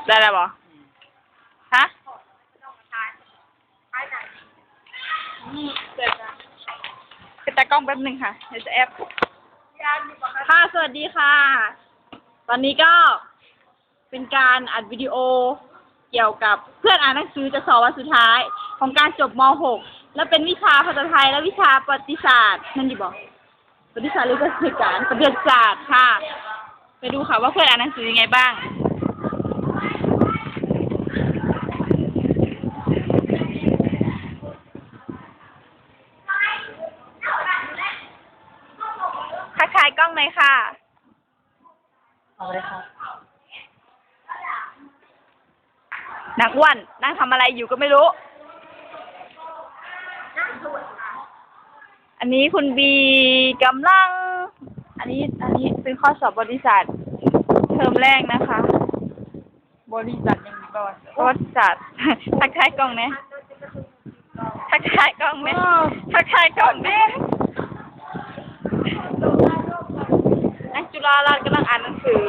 ได้แล้วบ่ฮะเป็นตากล้องแป๊บหนึ่งค่ะเดี๋ยวจะแอปค่ะสวัสดีค่ะ ตอนนี้ก็เป็นการอัดวิดีโอเกี่ยวกับเพื่อนอ่านหนังสือจะสอบวันสุดท้ายของการจบม .6 แล้วเป็นวิชาภาษาไทยและวิชาประวัติศาสตร์นั่นดีบอกประวัติศาสตร์หรือประวัติศาสตร์ค่ะ ไปดูค่ะว่าเพื่อนอ่านหนังสือยังไงบ้างทักทายกล้องหน่อยค่ะเอาเลยค่ะนักอ้วนนั่งทำอะไรอยู่ก็ไม่รู้ อันนี้คุณบีกำลัง อันนี้เป็นข้อสอบบริษัทเทอมแรกนะคะ บริษัทยังมีประวัติศาสตร์ทักทายกล้องเนี่ยทักทายกล้องเนี่ยทักทายกล้องเนี่ยนักจุฬาราชกำลังอ่านหนังสือ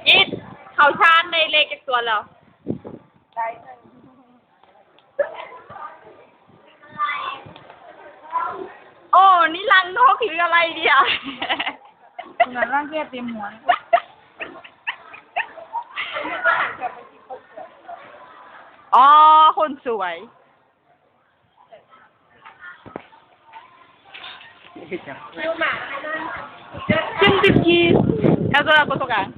ยิดเขาชาญในเลขจากตัวแล้วโอ้ นี่รังนกหรืออะไรเดียวเหมือนร่างแก้เต็มหัวอ๋อ คนสวยขึ้น10 ทีแล้วจะประสบการณ์